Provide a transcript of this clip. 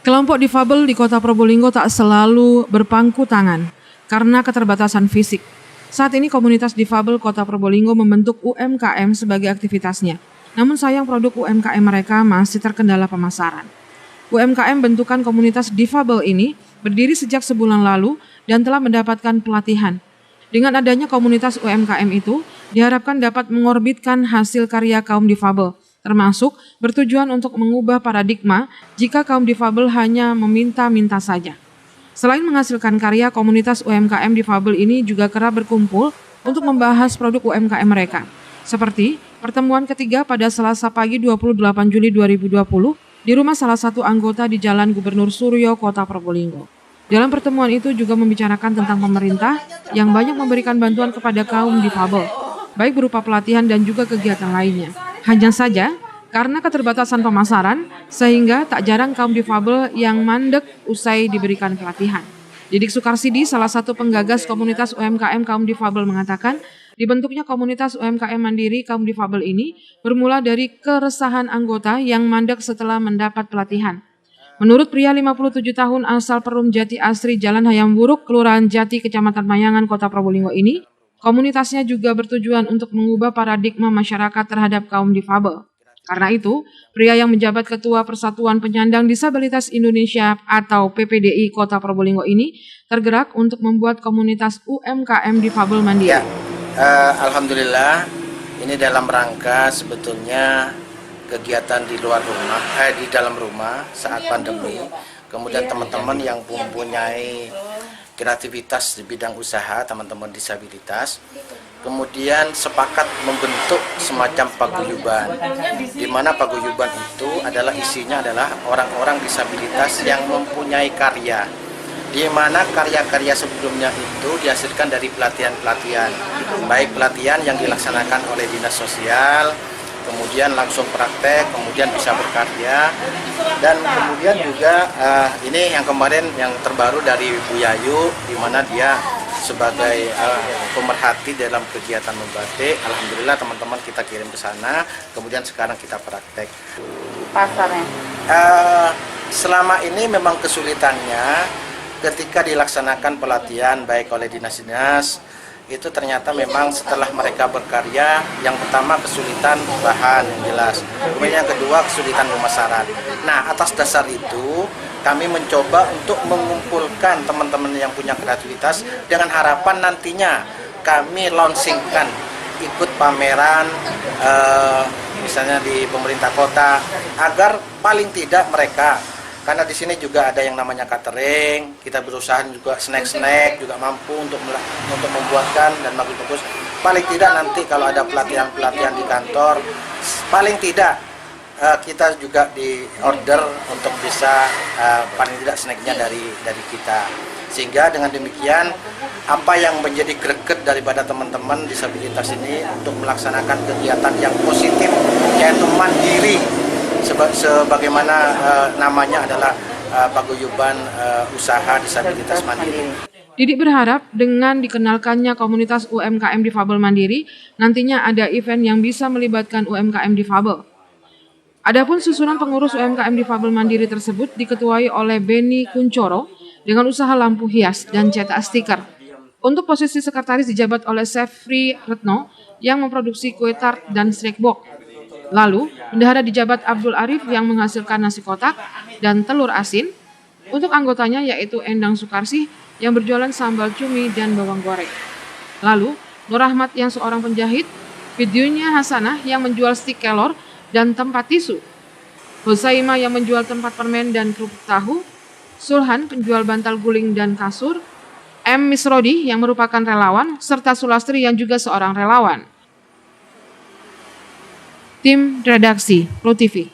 Kelompok difabel di Kota Probolinggo tak selalu berpangku tangan karena keterbatasan fisik. Saat ini komunitas difabel Kota Probolinggo membentuk UMKM sebagai aktivitasnya. Namun sayang produk UMKM mereka masih terkendala pemasaran. UMKM bentukan komunitas difabel ini berdiri sejak sebulan lalu dan telah mendapatkan pelatihan. Dengan adanya komunitas UMKM itu, diharapkan dapat mengorbitkan hasil karya kaum difabel, termasuk bertujuan untuk mengubah paradigma jika kaum difabel hanya meminta-minta saja. Selain menghasilkan karya, komunitas UMKM difabel ini juga kerap berkumpul untuk membahas produk UMKM mereka. Seperti pertemuan ketiga pada Selasa pagi 28 Juli 2020 di rumah salah satu anggota di Jalan Gubernur Suryo, Kota Probolinggo. Dalam pertemuan itu juga membicarakan tentang pemerintah yang banyak memberikan bantuan kepada kaum difabel, baik berupa pelatihan dan juga kegiatan lainnya. Hanya saja, karena keterbatasan pemasaran, sehingga tak jarang kaum difabel yang mandek usai diberikan pelatihan. Didik Sukarsidi, salah satu penggagas komunitas UMKM kaum difabel, mengatakan dibentuknya komunitas UMKM mandiri kaum difabel ini bermula dari keresahan anggota yang mandek setelah mendapat pelatihan. Menurut pria 57 tahun asal Perum Jati Asri, Jalan Hayam Wuruk, Kelurahan Jati, Kecamatan Mayangan, Kota Probolinggo ini, komunitasnya juga bertujuan untuk mengubah paradigma masyarakat terhadap kaum difabel. Karena itu, pria yang menjabat Ketua Persatuan Penyandang Disabilitas Indonesia atau PPDI Kota Probolinggo ini tergerak untuk membuat komunitas UMKM difabel mandiri. Ya, alhamdulillah ini dalam rangka sebetulnya kegiatan di luar rumah, di dalam rumah saat pandemi. Kemudian teman-teman yang mempunyai kreativitas di bidang usaha, teman-teman disabilitas, kemudian sepakat membentuk semacam paguyuban, di mana paguyuban itu adalah isinya adalah orang-orang disabilitas yang mempunyai karya, di mana karya-karya sebelumnya itu dihasilkan dari pelatihan-pelatihan, baik pelatihan yang dilaksanakan oleh Dinas Sosial, kemudian langsung praktek, kemudian bisa berkarya, dan kemudian juga ini yang kemarin yang terbaru dari Bu Yayu, di mana dia sebagai pemerhati dalam kegiatan membatik. Alhamdulillah teman-teman kita kirim ke sana, kemudian sekarang kita praktek. Pasarnya? Selama ini memang kesulitannya ketika dilaksanakan pelatihan baik oleh dinas-dinas, itu ternyata memang setelah mereka berkarya, yang pertama kesulitan bahan yang jelas, kemudian yang kedua kesulitan pemasaran. Nah, atas dasar itu kami mencoba untuk mengumpulkan teman-teman yang punya kreativitas dengan harapan nantinya kami launchingkan ikut pameran misalnya di pemerintah kota, agar paling tidak mereka, karena di sini juga ada yang namanya catering, kita berusaha juga snack-snack juga mampu untuk membuatkan dan bagus-bagus. Paling tidak nanti kalau ada pelatihan-pelatihan di kantor, paling tidak kita juga di order untuk bisa paling tidak snacknya dari kita. Sehingga dengan demikian apa yang menjadi greget daripada teman-teman disabilitas ini untuk melaksanakan kegiatan yang positif, yaitu mandiri, sebagaimana namanya adalah paguyuban usaha disabilitas mandiri. Didik berharap dengan dikenalkannya komunitas UMKM difabel mandiri, nantinya ada event yang bisa melibatkan UMKM difabel. Adapun susunan pengurus UMKM difabel mandiri tersebut diketuai oleh Beni Kuncoro dengan usaha lampu hias dan cetak stiker. Untuk posisi sekretaris dijabat oleh Sefri Retno yang memproduksi kue tart dan snack box. Lalu, bendahara dijabat Abdul Arif yang menghasilkan nasi kotak dan telur asin. Untuk anggotanya yaitu Endang Sukarsih yang berjualan sambal cumi dan bawang goreng. Lalu, Nur Ahmad yang seorang penjahit, videonya Hasanah yang menjual stik kelor dan tempat tisu. Husaima yang menjual tempat permen dan kerupuk tahu. Sulhan penjual bantal guling dan kasur. M. Misrodi yang merupakan relawan, serta Sulastri yang juga seorang relawan. Tim Redaksi Pro TV.